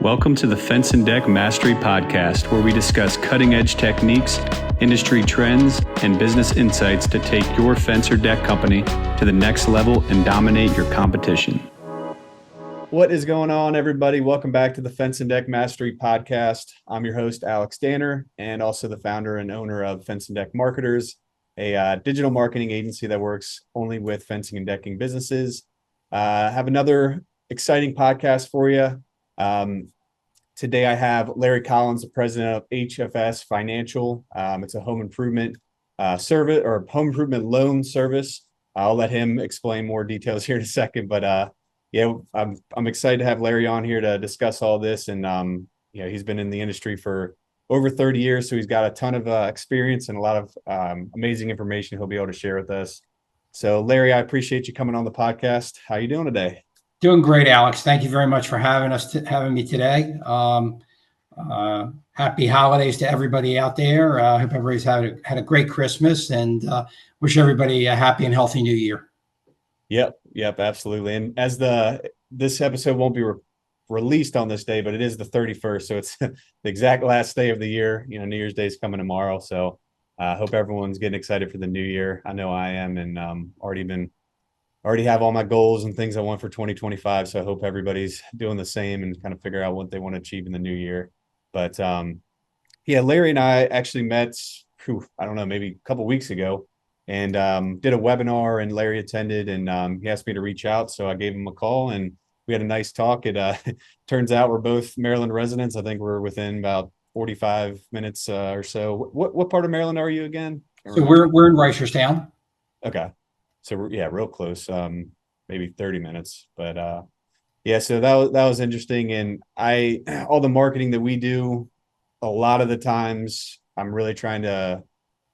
Welcome to the Fence and Deck Mastery Podcast, where we discuss cutting-edge techniques, industry trends, and business insights to take your fence or deck company to the next level and dominate your competition. What is going on, everybody? Welcome back to the Fence and Deck Mastery Podcast. I'm your host, Alex Danner, and also the founder and owner of Fence and Deck Marketers, a digital marketing agency that works only with fencing and decking businesses. Have another exciting podcast for you. Today I have Larry Collins, the president of HFS Financial. It's a home improvement service or home improvement loan service. I'll let him explain more details here in a second, but I'm excited to have Larry on here to discuss all this. And he's been in the industry for over 30 years, so he's got a ton of experience and a lot of amazing information he'll be able to share with us. So Larry, I appreciate you coming on the podcast. How you doing today? Doing great, Alex. Thank you very much for having me today. Happy holidays to everybody out there. I hope everybody's had a great Christmas, and wish everybody a happy and healthy new year. Yep, absolutely. And as this episode won't be released on this day, but it is the 31st, so it's the exact last day of the year. New Year's Day is coming tomorrow, so I hope everyone's getting excited for the new year. I know I am, and already have all my goals and things I want for 2025. So I hope everybody's doing the same and kind of figure out what they want to achieve in the new year. But Larry and I actually met, maybe a couple of weeks ago, and did a webinar, and Larry attended, and he asked me to reach out. So I gave him a call and we had a nice talk. It turns out we're both Maryland residents. I think we're within about 45 minutes or so. What part of Maryland are you again? So we're in Reisterstown. Okay. So real close, maybe 30 minutes, but so that was interesting. And all the marketing that we do, a lot of the times I'm really trying to,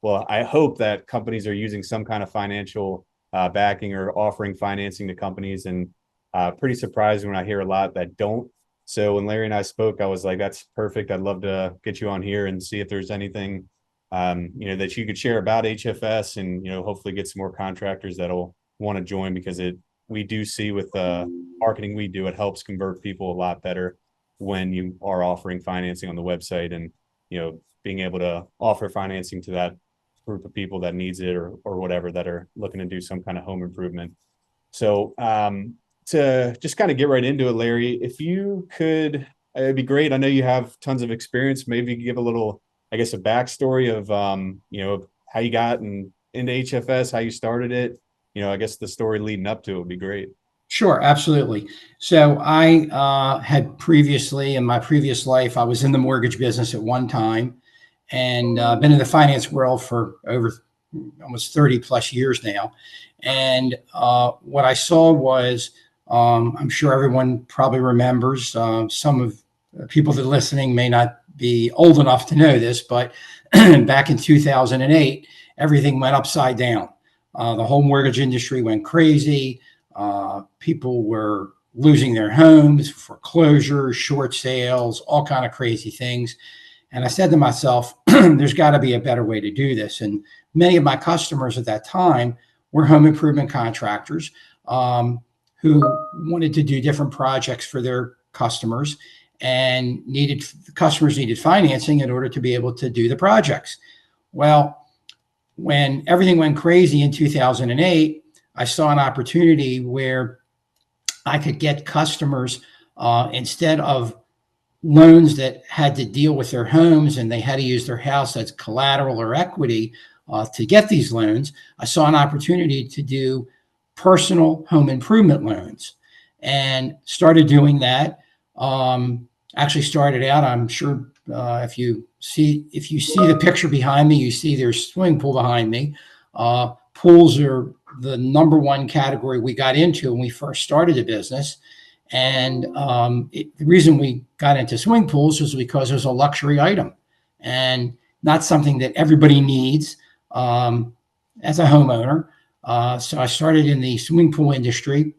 I hope that companies are using some kind of financial backing or offering financing to companies, and pretty surprised when I hear a lot that don't. So when Larry and I spoke, I was like, that's perfect. I'd love to get you on here and see if there's anything that you could share about HFS, and hopefully get some more contractors that'll want to join, because we do see with the marketing we do, it helps convert people a lot better when you are offering financing on the website, and being able to offer financing to that group of people that needs it or whatever, that are looking to do some kind of home improvement. So to just kind of get right into it, Larry, if you could, it'd be great. I know you have tons of experience. Maybe give a little, I guess, a backstory of, how you got into HFS, how you started it. I guess the story leading up to it would be great. Sure, absolutely. So I had previously, in my previous life, I was in the mortgage business at one time, and been in the finance world for over almost 30 plus years now. And what I saw was, I'm sure everyone probably remembers, some of the people that are listening may not be old enough to know this, but back in 2008, everything went upside down. The whole mortgage industry went crazy. People were losing their homes, foreclosures, short sales, all kind of crazy things. And I said to myself, there's got to be a better way to do this. And many of my customers at that time were home improvement contractors who wanted to do different projects for their customers, and customers needed financing in order to be able to do the projects. Well, when everything went crazy in 2008, I saw an opportunity where I could get customers, instead of loans that had to deal with their homes and they had to use their house as collateral or equity to get these loans, I saw an opportunity to do personal home improvement loans, and started doing that. Actually started out, I'm sure if you see the picture behind me, you see there's a swimming pool behind me. Pools are the number one category we got into when we first started the business. And the reason we got into swimming pools was because it was a luxury item and not something that everybody needs as a homeowner. So I started in the swimming pool industry,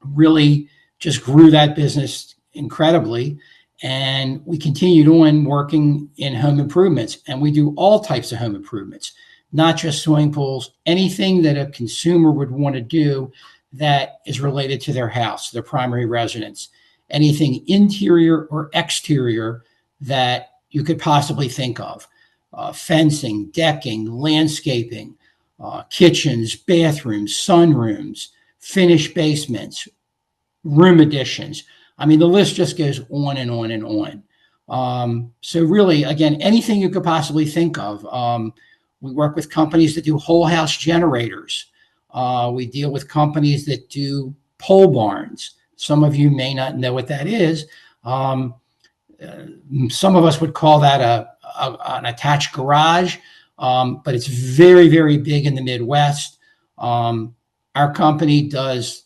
really just grew that business incredibly. And we continued on working in home improvements, and we do all types of home improvements, not just swimming pools, anything that a consumer would want to do that is related to their house, their primary residence. anything interior or exterior that you could possibly think of. Fencing, decking, landscaping, kitchens, bathrooms, sunrooms, finished basements, room additions. I mean, the list just goes on and on and on. So really, again, anything you could possibly think of. We work with companies that do whole house generators. We deal with companies that do pole barns. Some of you may not know what that is. Some of us would call that an attached garage, but it's very, very big in the Midwest. Our company does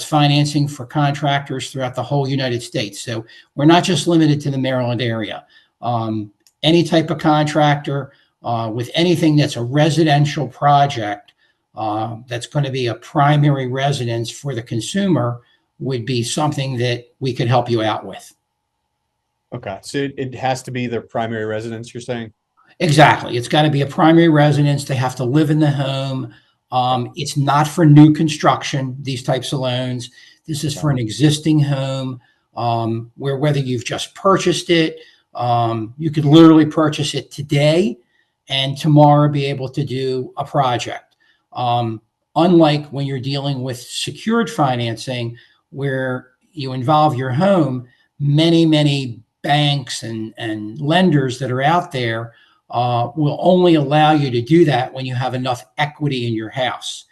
financing for contractors throughout the whole United States. So we're not just limited to the Maryland area. Any type of contractor with anything that's a residential project that's going to be a primary residence for the consumer would be something that we could help you out with. Okay. So it has to be their primary residence, you're saying? Exactly. It's got to be a primary residence. They have to live in the home. It's not for new construction, these types of loans. This is for an existing home where whether you've just purchased it, you could literally purchase it today and tomorrow be able to do a project. Unlike when you're dealing with secured financing, where you involve your home, many banks and lenders that are out there will only allow you to do that when you have enough equity in your house.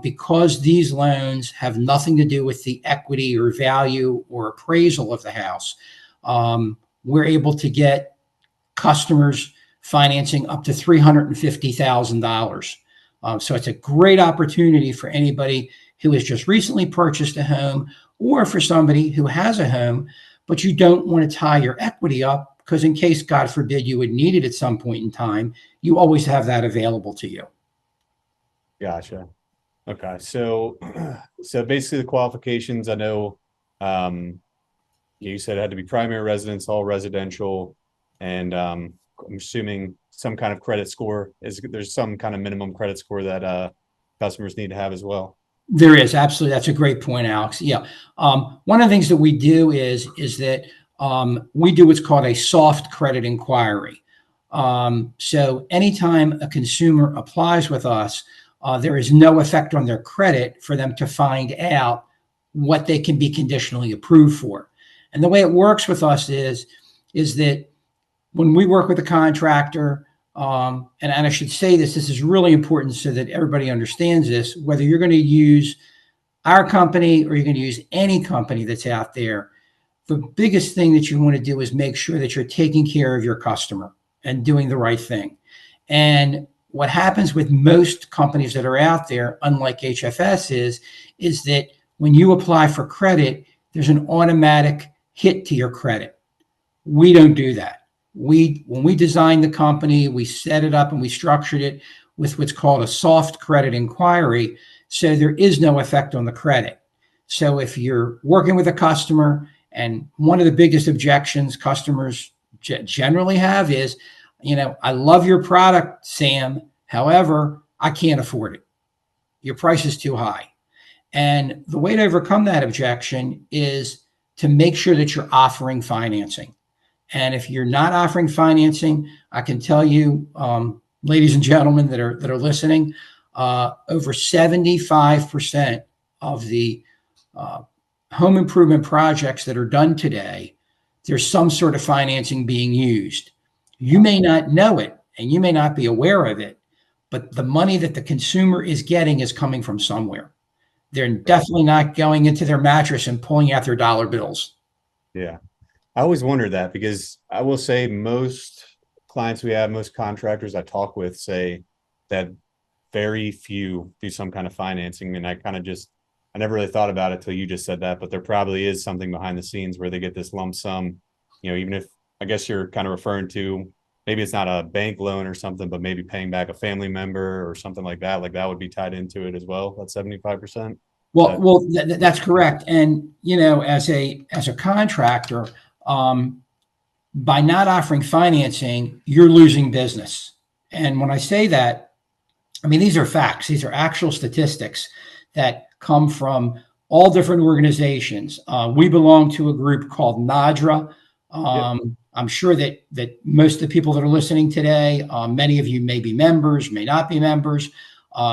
Because these loans have nothing to do with the equity or value or appraisal of the house, we're able to get customers financing up to $350,000. So it's a great opportunity for anybody who has just recently purchased a home, or for somebody who has a home, but you don't want to tie your equity up, because in case, God forbid, you would need it at some point in time, you always have that available to you. Gotcha. Okay. So basically the qualifications, I know, you said it had to be primary residence, all residential, and I'm assuming some kind of credit score. There's some kind of minimum credit score that customers need to have as well? There is, absolutely. That's a great point, Alex. Yeah. One of the things that we do is that we do what's called a soft credit inquiry. So anytime a consumer applies with us, there is no effect on their credit for them to find out what they can be conditionally approved for. And the way it works with us is that when we work with a contractor, and I should say this is really important so that everybody understands this, whether you're going to use our company or you're going to use any company that's out there, the biggest thing that you want to do is make sure that you're taking care of your customer and doing the right thing. And what happens with most companies that are out there, unlike HFS, is that when you apply for credit, there's an automatic hit to your credit. We don't do that. When we designed the company, we set it up and we structured it with what's called a soft credit inquiry. So there is no effect on the credit. So if you're working with a customer, and one of the biggest objections customers generally have is, I love your product, Sam. However, I can't afford it. Your price is too high. And the way to overcome that objection is to make sure that you're offering financing. And if you're not offering financing, I can tell you, ladies and gentlemen that are listening, over 75% of the home improvement projects that are done today, there's some sort of financing being used. You may not know it and you may not be aware of it, but the money that the consumer is getting is coming from somewhere. They're definitely not going into their mattress and pulling out their dollar bills. Yeah. I always wondered that, because I will say most clients we have, most contractors I talk with say that very few do some kind of financing. And I never really thought about it till you just said that, but there probably is something behind the scenes where they get this lump sum, even if, I guess you're kind of referring to, maybe it's not a bank loan or something, but maybe paying back a family member or something like that would be tied into it as well. That's 75%. Well, that's correct. And, as a contractor, by not offering financing, you're losing business. And when I say that, I mean, these are facts. These are actual statistics that come from all different organizations. We belong to a group called NADRA. Yep. I'm sure that most of the people that are listening today, many of you may be members, may not be members.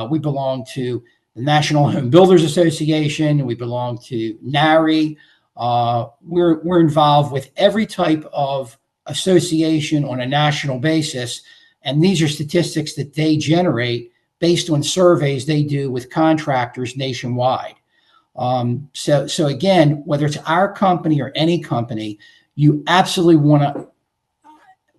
We belong to the National Home Builders Association. We belong to NARI. We're involved with every type of association on a national basis, and these are statistics that they generate based on surveys they do with contractors nationwide. So again, whether it's our company or any company, you absolutely want to,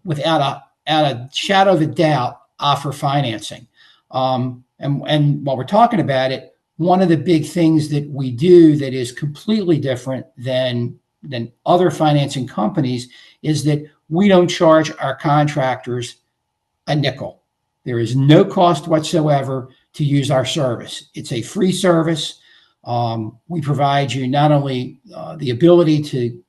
without a shadow of a doubt, offer financing. And while we're talking about it, one of the big things that we do that is completely different than other financing companies is that we don't charge our contractors a nickel. There is no cost whatsoever to use our service. It's a free service. We provide you not only the ability to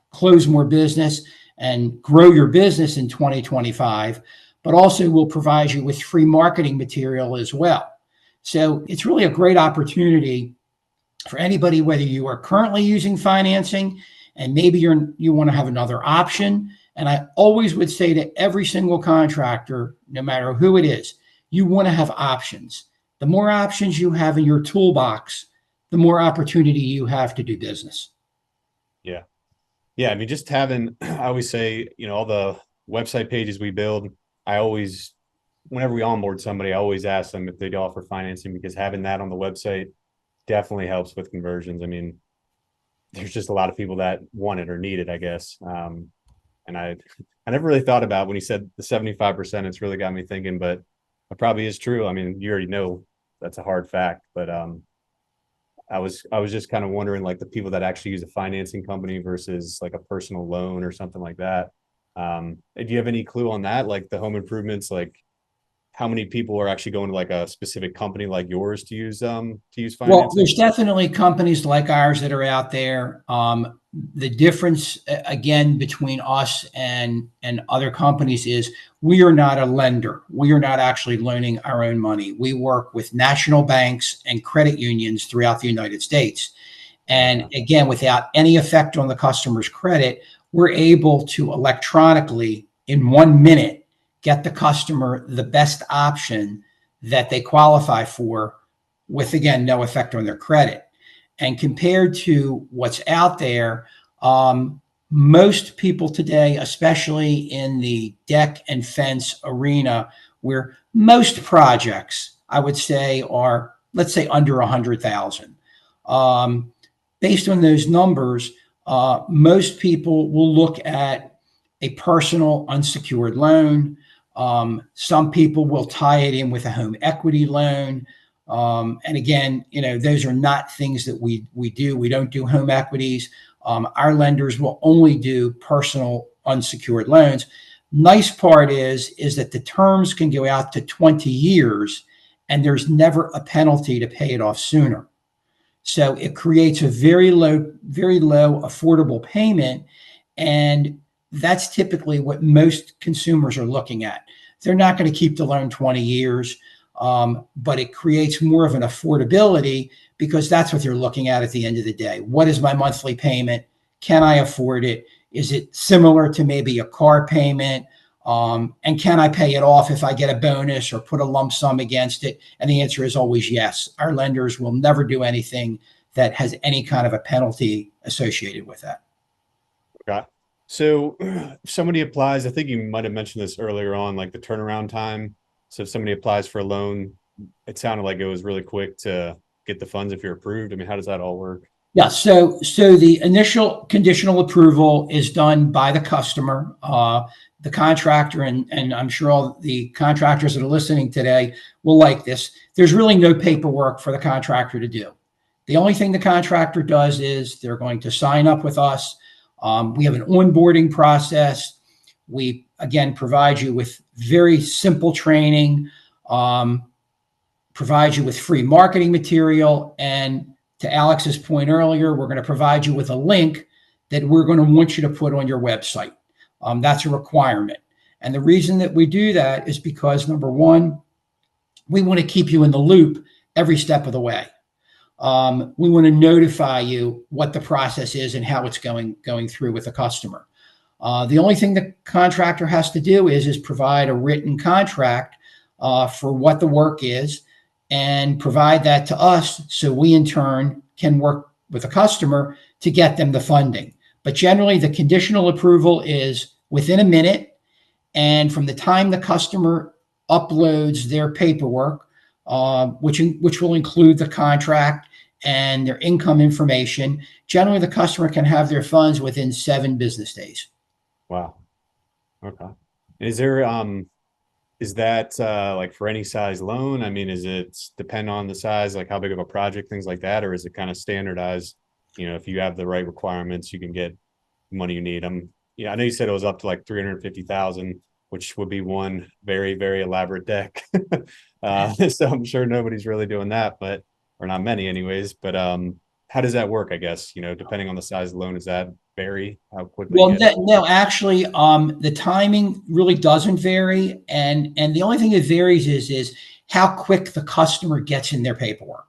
close more business and grow your business in 2025, but also we'll provide you with free marketing material as well. So it's really a great opportunity for anybody, whether you are currently using financing and maybe you want to have another option. And I always would say to every single contractor, no matter who it is, you want to have options. The more options you have in your toolbox, the more opportunity you have to do business. Yeah. Yeah. I mean, just having, I always say, all the website pages we build, whenever we onboard somebody, I always ask them if they'd offer financing, because having that on the website definitely helps with conversions. I mean, there's just a lot of people that want it or need it, I guess. And I never really thought about when he said the 75%, it's really got me thinking, but it probably is true. I mean, you already know that's a hard fact, but I was just kind of wondering, like, the people that actually use a financing company versus like a personal loan or something like that. Do you have any clue on that? Like the home improvements, like how many people are actually going to like a specific company like yours to use financing? Well, there's definitely companies like ours that are out there. The difference, again, between us and other companies is we are not a lender. We are not actually loaning our own money. We work with national banks and credit unions throughout the United States. And again, without any effect on the customer's credit, we're able to electronically, in 1 minute, get the customer the best option that they qualify for with, again, no effect on their credit. And compared to what's out there, most people today, especially in the deck and fence arena, where most projects, I would say, are, let's say, under 100,000. Based on those numbers, most people will look at a personal unsecured loan. Some people will tie it in with a home equity loan. And again, those are not things that we do. We don't do home equities. Our lenders will only do personal unsecured loans. Nice part is that the terms can go out to 20 years and there's never a penalty to pay it off sooner. So it creates a very low affordable payment. And that's typically what most consumers are looking at. They're not going to keep the loan 20 years, but it creates more of an affordability because that's what they're looking at the end of the day. What is my monthly payment? Can I afford it? Is it similar to maybe a car payment? And can I pay it off if I get a bonus or put a lump sum against it? And the answer is always yes. Our lenders will never do anything that has any kind of a penalty associated with that. Okay. So if somebody applies, I think you might have mentioned this earlier on, like the turnaround time. So if somebody applies for a loan, it sounded like it was really quick to get the funds if you're approved. I mean, how does that all work? Yeah, so the initial conditional approval is done by the customer, the contractor, and I'm sure all the contractors that are listening today will like this. There's really no paperwork for the contractor to do. The only thing the contractor does is they're going to sign up with us. We have an onboarding process. We, again, provide you with very simple training, provide you with free marketing material, and to Alex's point earlier, we're going to provide you with a link that we're going to want you to put on your website. That's a requirement. And the reason that we do that is because, number one, we want to keep you in the loop every step of the way. we want to notify you what the process is and how it's going through with the customer. The only thing the contractor has to do is provide a written contract for what the work is and provide that to us, so we in turn can work with the customer to get them the funding. But generally, the conditional approval is within a minute, and from the time the customer uploads their paperwork, which will include the contract and their income information, generally the customer can have their funds within 7 business days. Wow. Okay. Is there is that like for any size loan? I mean, is it depend on the size, like how big of a project, things like that, or is it kind of standardized? You know, if you have the right requirements, you can get money you need. Yeah, I know you said it was up to like 350,000, which would be one very, very elaborate deck. So I'm sure nobody's really doing that, but or not many anyways. But how does that work? I guess, you know, depending on the size of the loan, does that vary how quickly you Well, get it? no, actually, the timing really doesn't vary, and the only thing that varies is how quick the customer gets in their paperwork.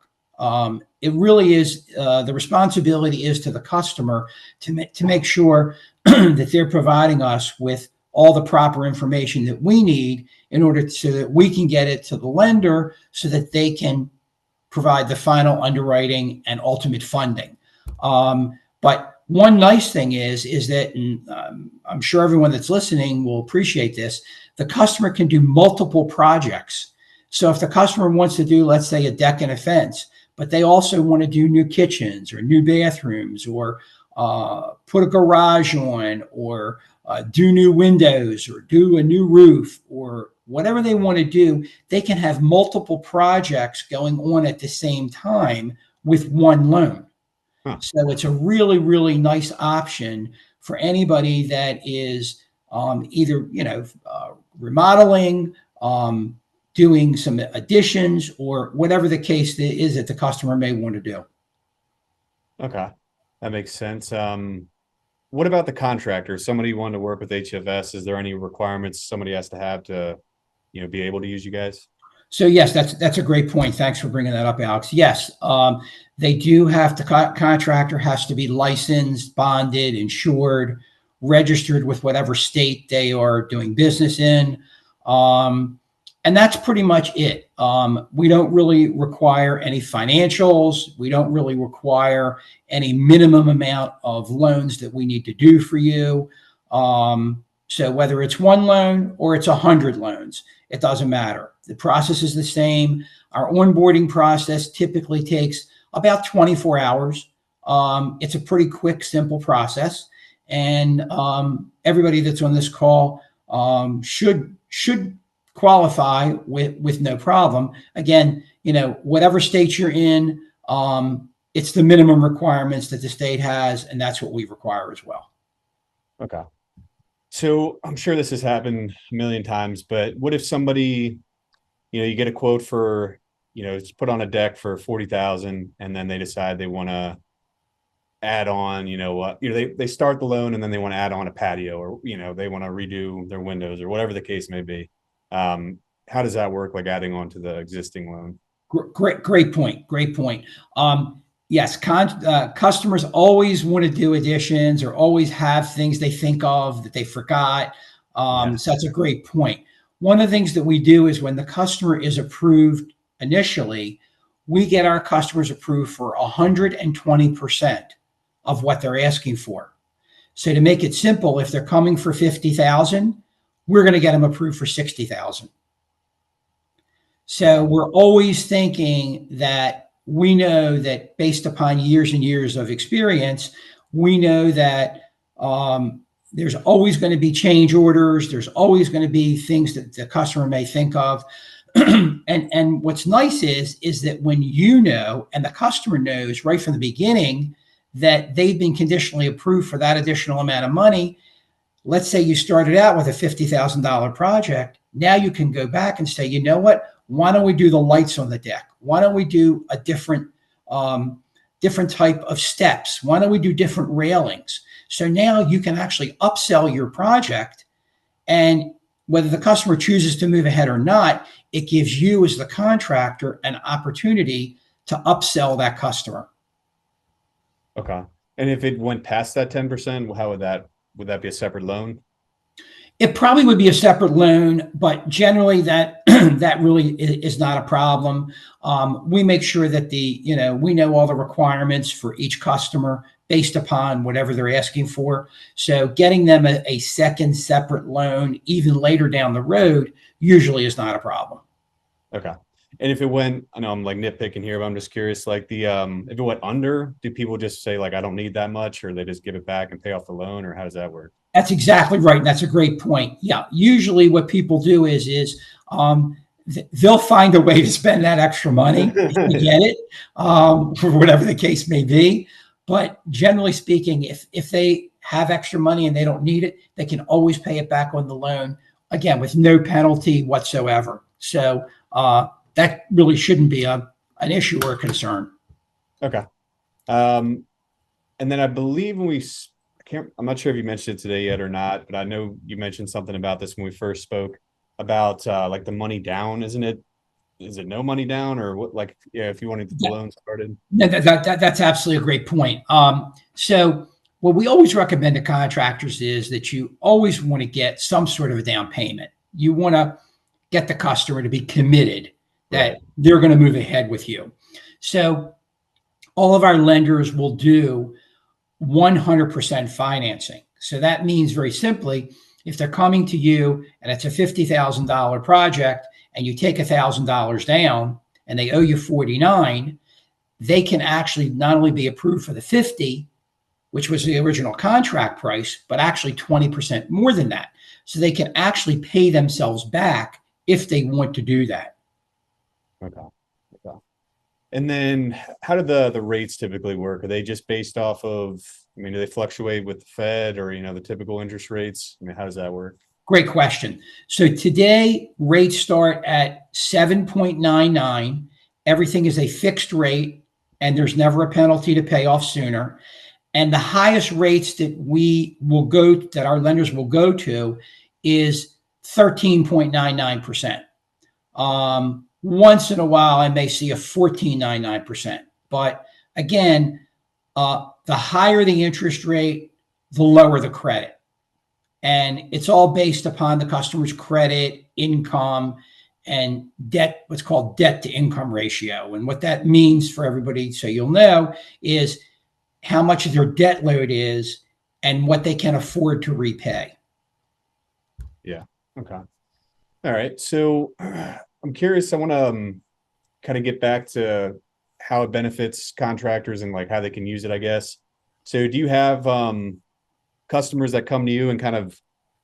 It really is the responsibility is to the customer to make sure that they're providing us with all the proper information that we need in order so that we can get it to the lender so that they can provide the final underwriting and ultimate funding. But one nice thing is that, and I'm sure everyone that's listening will appreciate this, the customer can do multiple projects. So if the customer wants to do, let's say, a deck and a fence, but they also want to do new kitchens or new bathrooms or put a garage on or do new windows or do a new roof or whatever they want to do, they can have multiple projects going on at the same time with one loan. Huh. So it's a really, really nice option for anybody that is either, remodeling, doing some additions, or whatever the case is that the customer may want to do. Okay, that makes sense. What about the contractor? Somebody wanted to work with HFS. Is there any requirements somebody has to have to, you know, be able to use you guys? So yes, that's a great point. Thanks for bringing that up, Alex. Yes, they do have to. Contractor has to be licensed, bonded, insured, registered with whatever state they are doing business in, and that's pretty much it. We don't really require any financials. We don't really require any minimum amount of loans that we need to do for you. So whether it's one loan or it's 100 loans, it doesn't matter. The process is the same. Our onboarding process typically takes about 24 hours. It's a pretty quick, simple process, and everybody that's on this call should qualify with no problem. Again, whatever state you're in, it's the minimum requirements that the state has, and that's what we require as well. Okay. So I'm sure this has happened a million times, but what if somebody, you know, you get a quote for, you know, it's put on a deck for 40,000 and then they decide they want to add on, they start the loan and then they want to add on a patio or, you know, they want to redo their windows or whatever the case may be. How does that work? Like adding on to the existing loan? Great point. Great point. Yes, customers always want to do additions or always have things they think of that they forgot. Yeah. So that's a great point. One of the things that we do is when the customer is approved initially, we get our customers approved for 120% of what they're asking for. So to make it simple, if they're coming for 50,000, we're going to get them approved for 60,000. So we're always thinking that we know that based upon years and years of experience, we know that there's always going to be change orders. There's always going to be things that the customer may think of. and what's nice is that when you know, and the customer knows right from the beginning that they've been conditionally approved for that additional amount of money. Let's say you started out with a $50,000 project. Now you can go back and say, you know what? Why don't we do the lights on the deck? Why don't we do a different type of steps? Why don't we do different railings? So now you can actually upsell your project, and whether the customer chooses to move ahead or not, it gives you as the contractor an opportunity to upsell that customer. Okay. And if it went past that 10%, how would that be a separate loan? It probably would be a separate loan, but generally that that really is not a problem. We make sure that we know all the requirements for each customer based upon whatever they're asking for. So getting them a second separate loan, even later down the road, usually is not a problem. Okay. And if it went, I know I'm like nitpicking here, but I'm just curious, like if it went under, do people just say like, I don't need that much, or they just give it back and pay off the loan, or how does that work? That's exactly right. And that's a great point. Yeah. Usually what people do is they'll find a way to spend that extra money if they get it, for whatever the case may be. But generally speaking, if they have extra money and they don't need it, they can always pay it back on the loan, again, with no penalty whatsoever. So that really shouldn't be an issue or a concern. Okay. And then I believe I'm not sure if you mentioned it today yet or not, but I know you mentioned something about this when we first spoke about like the money down, isn't it? Is it no money down, or what? Like, yeah, if you wanted the loan started. No, that's absolutely a great point. So what we always recommend to contractors is that you always want to get some sort of a down payment. You want to get the customer to be committed that Right. they're going to move ahead with you. So all of our lenders will do 100% financing. So that means very simply, if they're coming to you and it's a $50,000 project and you take $1,000 down and they owe you 49, they can actually not only be approved for the 50, which was the original contract price, but actually 20% more than that. So they can actually pay themselves back if they want to do that. Okay. Okay. And then how do the rates typically work? Are they just based off of, I mean, do they fluctuate with the Fed or, the typical interest rates? I mean, how does that work? Great question. So today rates start at 7.99. Everything is a fixed rate and there's never a penalty to pay off sooner. And the highest rates that our lenders will go to is 13.99%. Once in a while, I may see a 14.99%. But again, the higher the interest rate, the lower the credit. And it's all based upon the customer's credit, income, and debt, what's called debt to income ratio. And what that means for everybody, so you'll know, is how much their debt load is and what they can afford to repay. Yeah. Okay. All right. So I'm curious. I want to kind of get back to how it benefits contractors and like how they can use it, I guess. So do you have customers that come to you and kind of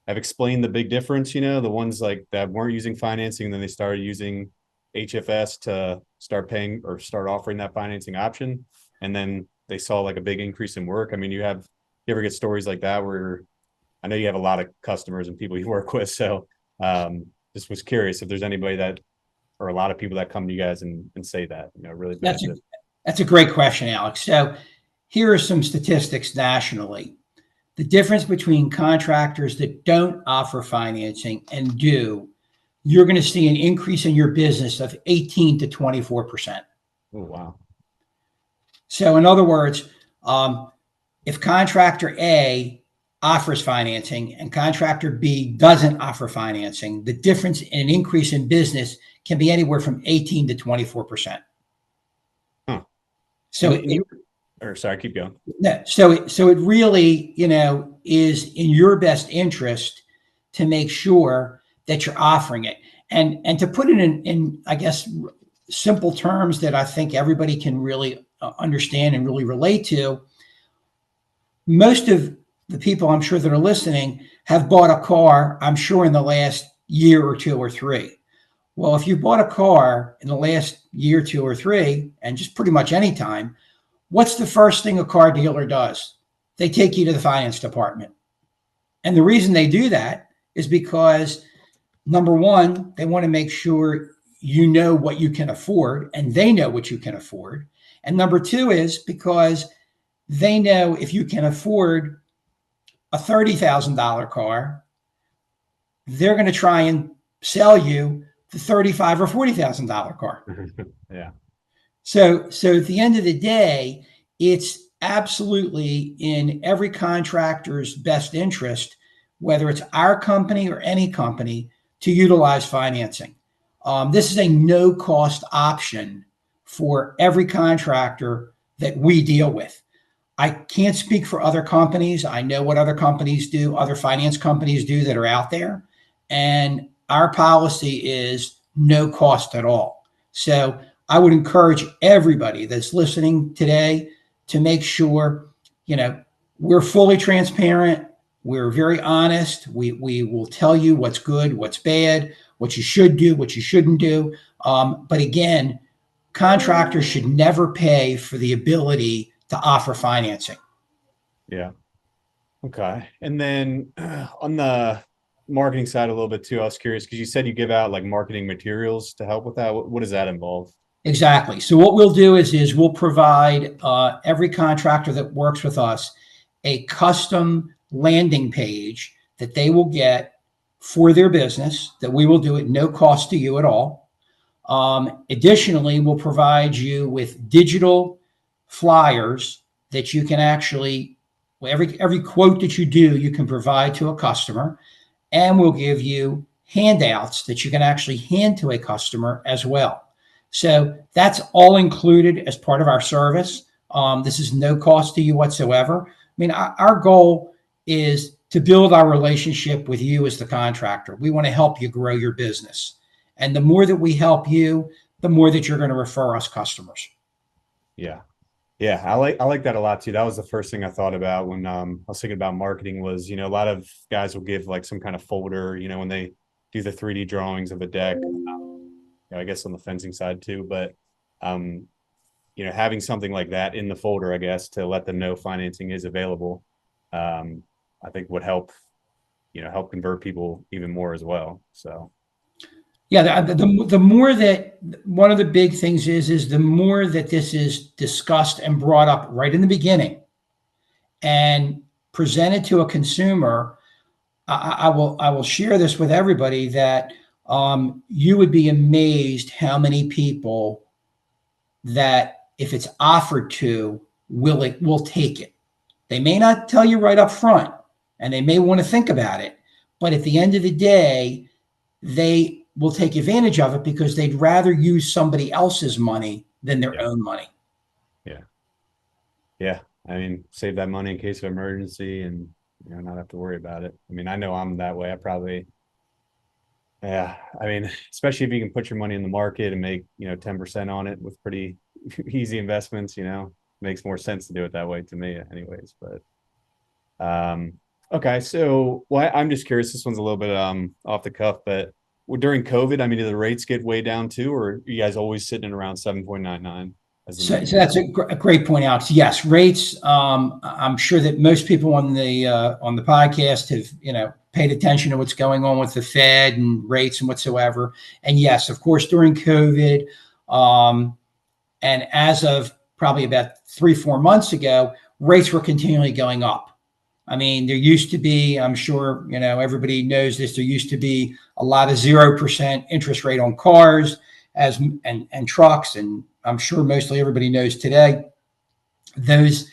have explained the big difference, the ones like that weren't using financing and then they started using HFS to start paying or start offering that financing option, and then they saw like a big increase in work? I mean, you ever get stories like that where I know you have a lot of customers and people you work with, so just was curious if there's anybody that, or a lot of people that come to you guys and say that, really benefit. That's a great question, Alex. So here are some statistics nationally. The difference between contractors that don't offer financing and do, you're going to see an increase in your business of 18 to 24%. Oh, wow. So in other words, if contractor A offers financing and contractor B doesn't offer financing, the difference in an increase in business can be anywhere from 18 to 24%. Huh. So sorry, keep going. so it really, is in your best interest to make sure that you're offering it. And to put it in, I guess, simple terms that I think everybody can really understand and really relate to, most of the people I'm sure that are listening have bought a car, I'm sure, in the last year or two or three. Well, if you bought a car in the last year, 2 or 3, and just pretty much any time, what's the first thing a car dealer does? They take you to the finance department. And the reason they do that is because, number one, they want to make sure you know what you can afford and they know what you can afford. And number two is because they know if you can afford a $30,000 car, they're going to try and sell you the $35,000 or $40,000 car. Yeah. So at the end of the day, it's absolutely in every contractor's best interest, whether it's our company or any company, to utilize financing. This is a no cost option for every contractor that we deal with. I can't speak for other companies. I know what other companies do, other finance companies do that are out there. And our policy is no cost at all. So I would encourage everybody that's listening today to make sure, you know, we're fully transparent. We're very honest. We will tell you what's good, what's bad, what you should do, what you shouldn't do. But again, contractors should never pay for the ability to offer financing. Yeah. Okay. And then on the marketing side a little bit too, I was curious because you said you give out like marketing materials to help with that. What does that involve? Exactly. So what we'll do is we'll provide every contractor that works with us a custom landing page that they will get for their business that we will do at no cost to you at all. Additionally, we'll provide you with digital flyers that you can actually, every quote that you do, you can provide to a customer, and we'll give you handouts that you can actually hand to a customer as well. So that's all included as part of our service. This is no cost to you whatsoever. I mean, our goal is to build our relationship with you as the contractor. We want to help you grow your business. And the more that we help you, the more that you're going to refer us customers. Yeah. Yeah, I like that a lot too. That was the first thing I thought about when I was thinking about marketing was, a lot of guys will give like some kind of folder, when they do the 3D drawings of a deck, I guess on the fencing side too, but um, having something like that in the folder, I guess, to let them know financing is available, I think would help convert people even more as well. So Yeah, the more that one of the big things is the more that this is discussed and brought up right in the beginning and presented to a consumer, I will share this with everybody that you would be amazed how many people that if it's offered to will take it. They may not tell you right up front, and they may want to think about it, but at the end of the day, they will take advantage of it because they'd rather use somebody else's money than their yeah, own money. yeah, yeah. I mean, save that money in case of emergency and not have to worry about it. I mean, I know I'm that way. I probably Yeah, I mean, especially if you can put your money in the market and make, 10% on it with pretty easy investments, makes more sense to do it that way to me anyways. But okay, so I'm just curious, this one's a little bit off the cuff, but during COVID, I mean, did the rates get way down too, or are you guys always sitting around 7.99 as the So minimum? that's a great point, Alex. Yes, rates. I'm sure that most people on the podcast have paid attention to what's going on with the Fed and rates and whatsoever. And yes, of course, during COVID, um, and as of probably about 3-4 months ago, rates were continually going up. I mean, there used to be, I'm sure, everybody knows this, there used to be a lot of 0% interest rate on cars and trucks. And I'm sure mostly everybody knows today, those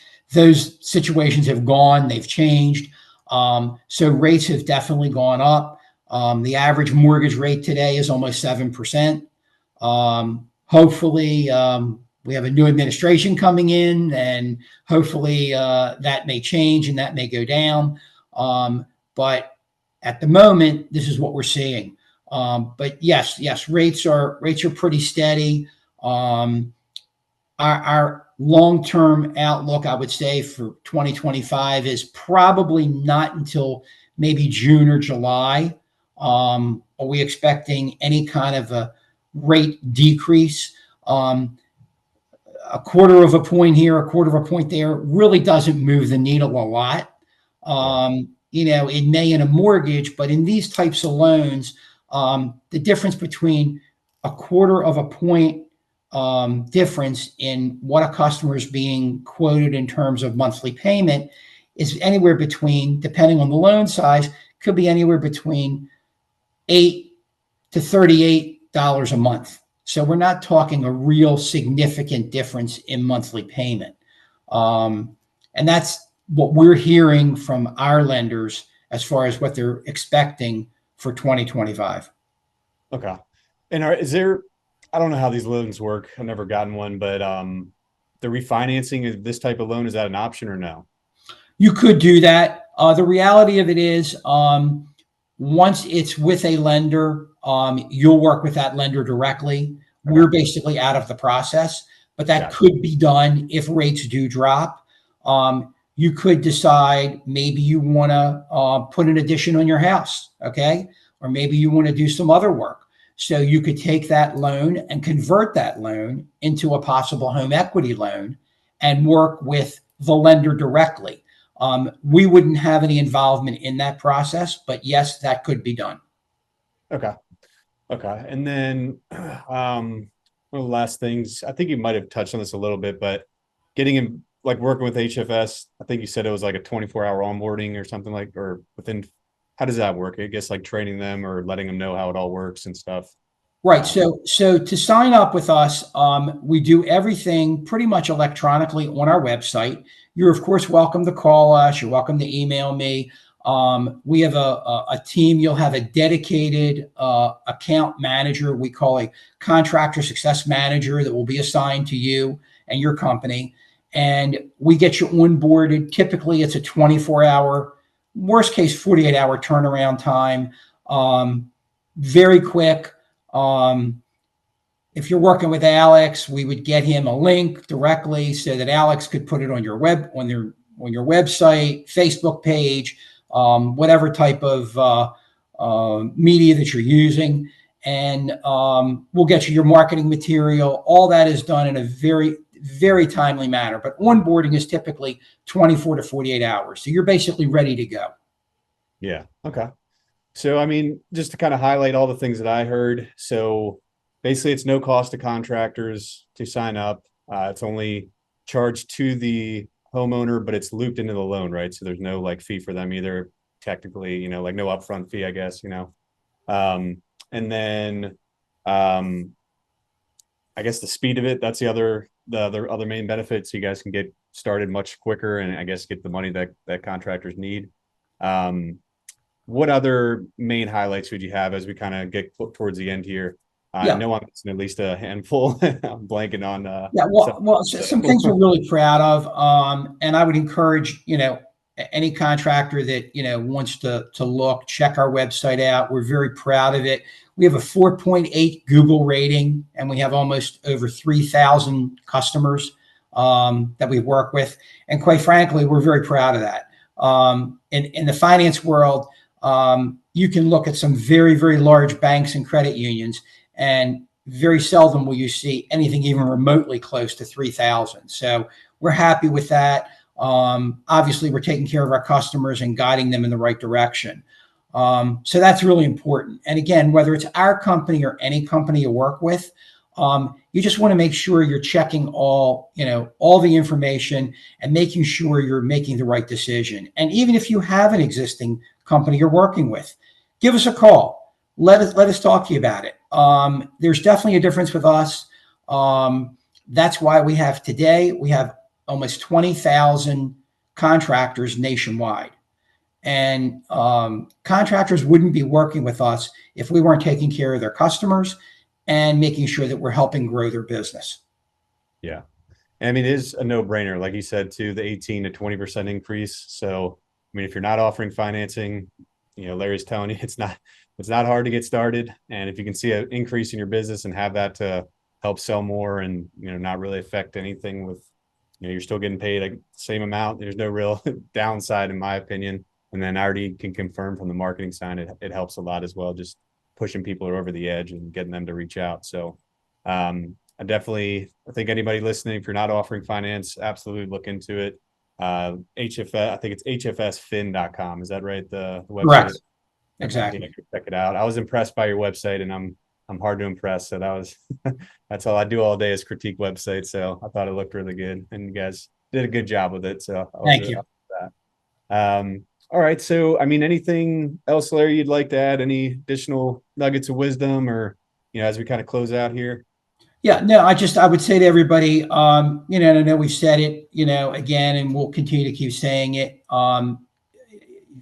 situations have gone, they've changed. So rates have definitely gone up. The average mortgage rate today is almost 7%. Hopefully, we have a new administration coming in, and hopefully that may change and that may go down. But at the moment, this is what we're seeing. But yes, rates are pretty steady. Our long-term outlook, I would say, for 2025 is probably not until maybe June or July. Are we expecting any kind of a rate decrease? A quarter of a point here, a quarter of a point there really doesn't move the needle a lot. Yeah, It may in a mortgage, but in these types of loans, the difference between a quarter of a point difference in what a customer is being quoted in terms of monthly payment is anywhere between, depending on the loan size, could be anywhere between $8 to $38 a month. So we're not talking a real significant difference in monthly payment. Um, and that's what we're hearing from our lenders as far as what they're expecting for 2025. Okay. And is there, I don't know how these loans work. I've never gotten one, but the refinancing of this type of loan, is that an option or no? You could do that. The reality of it is, once it's with a lender, you'll work with that lender directly. We're Okay. basically out of the process, but that Gotcha. could be done if rates do drop. You could decide maybe you want to put an addition on your house, okay? Or maybe you want to do some other work. So you could take that loan and convert that loan into a possible home equity loan and work with the lender directly. We wouldn't have any involvement in that process, but yes, that could be done. Okay. Okay. And then one of the last things, I think you might have touched on this a little bit, but getting in, like working with HFS, I think you said it was like a 24-hour onboarding or something like, or within, how does that work? I guess like training them or letting them know how it all works and stuff. Right. Um, So to sign up with us, we do everything pretty much electronically on our website. You're of course welcome to call us. You're welcome to email me. We have a team. You'll have a dedicated account manager. We call a contractor success manager that will be assigned to you and your company. And we get you onboarded. Typically, it's a 24-hour, worst case 48-hour turnaround time. Very quick. Um, if you're working with Alex, we would get him a link directly so that Alex could put it on your website, Facebook page, whatever type of media that you're using, and we'll get you your marketing material. All that is done in a very timely manner. But onboarding is typically 24 to 48 hours, so you're basically ready to go. yeah. Okay. So, I mean, just to kind of highlight all the things that I heard. So basically it's no cost to contractors to sign up. It's only charged to the homeowner, but it's looped into the loan, right? So there's no like fee for them either, technically, like no upfront fee, I guess. And then I guess the speed of it, that's the other main benefit. So you guys can get started much quicker and I guess get the money that contractors need. Um, what other main highlights would you have as we kind of get towards the end here? I Yeah. know I'm missing at least a handful. I'm blanking on Yeah, some. some things we're really proud of, and I would encourage any contractor that wants to look, check our website out. We're very proud of it. We have a 4.8 Google rating, and we have almost over 3,000 customers that we work with. And quite frankly, we're very proud of that. In the finance world, you can look at some very large banks and credit unions, and very seldom will you see anything even remotely close to 3,000. So we're happy with that. Obviously, we're taking care of our customers and guiding them in the right direction. So that's really important. And again, whether it's our company or any company you work with, you just want to make sure you're checking all the information and making sure you're making the right decision. And even if you have an existing company you're working with, give us a call. Let us talk to you about it. There's definitely a difference with us. That's why we have almost 20,000 contractors nationwide. And contractors wouldn't be working with us if we weren't taking care of their customers and making sure that we're helping grow their business. Yeah. I mean, it is a no-brainer, like you said, too, the 18 to 20% increase. So, I mean, if you're not offering financing, Larry's telling you it's not hard to get started. And if you can see an increase in your business and have that to help sell more and, not really affect anything with, you're still getting paid like the same amount. There's no real downside, in my opinion. And then I already can confirm from the marketing side, it helps a lot as well, just pushing people over the edge and getting them to reach out. So, I think anybody listening, if you're not offering finance, absolutely look into it. HFS, I think it's hfsfin.com. Is that right? The website? Correct. Okay, Exactly. yeah, check it out. I was impressed by your website, and I'm hard to impress. So that was that's all I do all day is critique websites. So I thought it looked really good, and you guys did a good job with it. So I was Thank you. that. All right. So I mean, anything else, Larry, you'd like to add? Any additional nuggets of wisdom, or as we kind of close out here? Yeah, no, I would say to everybody, and I know we've said it, again, and we'll continue to keep saying it.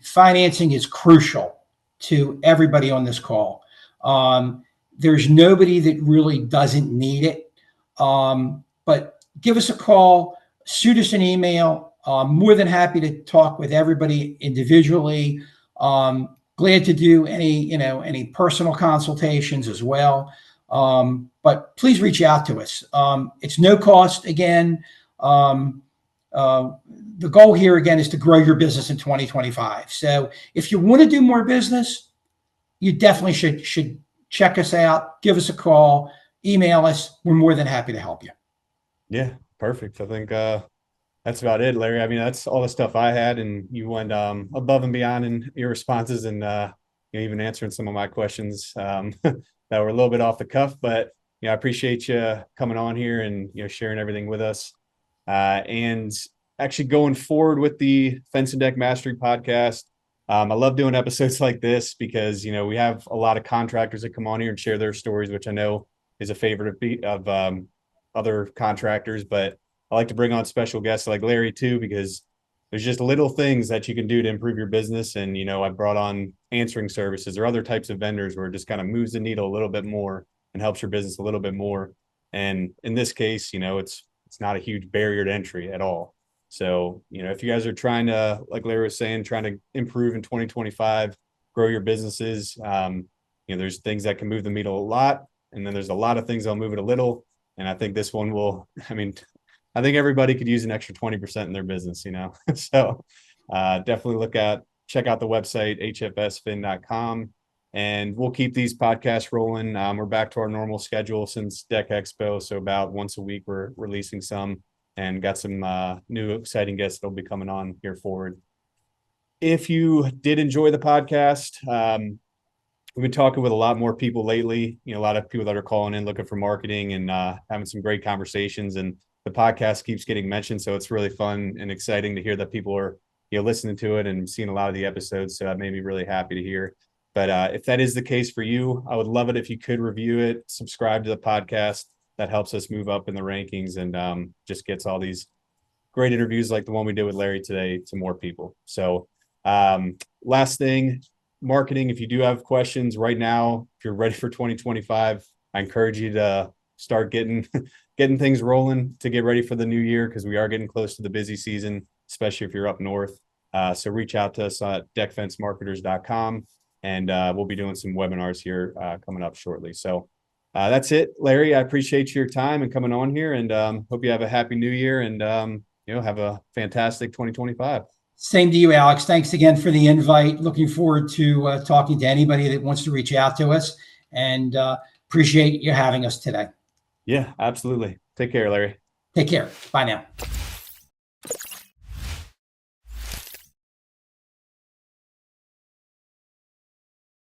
Financing is crucial to everybody on this call. Um, there's nobody that really doesn't need it. But give us a call, shoot us an email. More than happy to talk with everybody individually. Glad to do any personal consultations as well. But please reach out to us. It's no cost again. Um, uh, the goal here again is to grow your business in 2025. So if you want to do more business, you definitely should check us out, give us a call, email us. We're more than happy to help you. Yeah, perfect. I think that's about it, Larry. I mean, that's all the stuff I had, and you went above and beyond in your responses, and even answering some of my questions that were a little bit off the cuff. But I appreciate you coming on here and sharing everything with us. And actually going forward with the Fence and Deck Mastery podcast, I love doing episodes like this because we have a lot of contractors that come on here and share their stories, which I know is a favorite of other contractors, but I like to bring on special guests like Larry too, because there's just little things that you can do to improve your business. And, I brought on answering services or other types of vendors where it just kind of moves the needle a little bit more and helps your business a little bit more. And in this case, it's not a huge barrier to entry at all. So, if you guys are trying to, like Larry was saying, trying to improve in 2025, grow your businesses, there's things that can move the needle a lot. And then there's a lot of things that'll move it a little. And I think this one will, I think everybody could use an extra 20% in their business, So definitely check out the website, hfsfin.com. And we'll keep these podcasts rolling. We're back to our normal schedule since Deck Expo. So about once a week, we're releasing some and got some new exciting guests that'll be coming on here forward. If you did enjoy the podcast, we've been talking with a lot more people lately, a lot of people that are calling in looking for marketing and having some great conversations. And the podcast keeps getting mentioned. So it's really fun and exciting to hear that people are, listening to it and seeing a lot of the episodes. So that made me really happy to hear. But if that is the case for you, I would love it if you could review it, subscribe to the podcast. That helps us move up in the rankings and just gets all these great interviews like the one we did with Larry today to more people. So last thing, marketing, if you do have questions right now, if you're ready for 2025, I encourage you to start getting things rolling to get ready for the new year, because we are getting close to the busy season, especially if you're up north. So reach out to us at deckfencemarketers.com, and we'll be doing some webinars here coming up shortly. So that's it, Larry. I appreciate your time and coming on here, and hope you have a happy new year and have a fantastic 2025. Same to you, Alex. Thanks again for the invite. Looking forward to talking to anybody that wants to reach out to us, and appreciate you having us today. Yeah, absolutely. Take care, Larry. Take care. Bye now.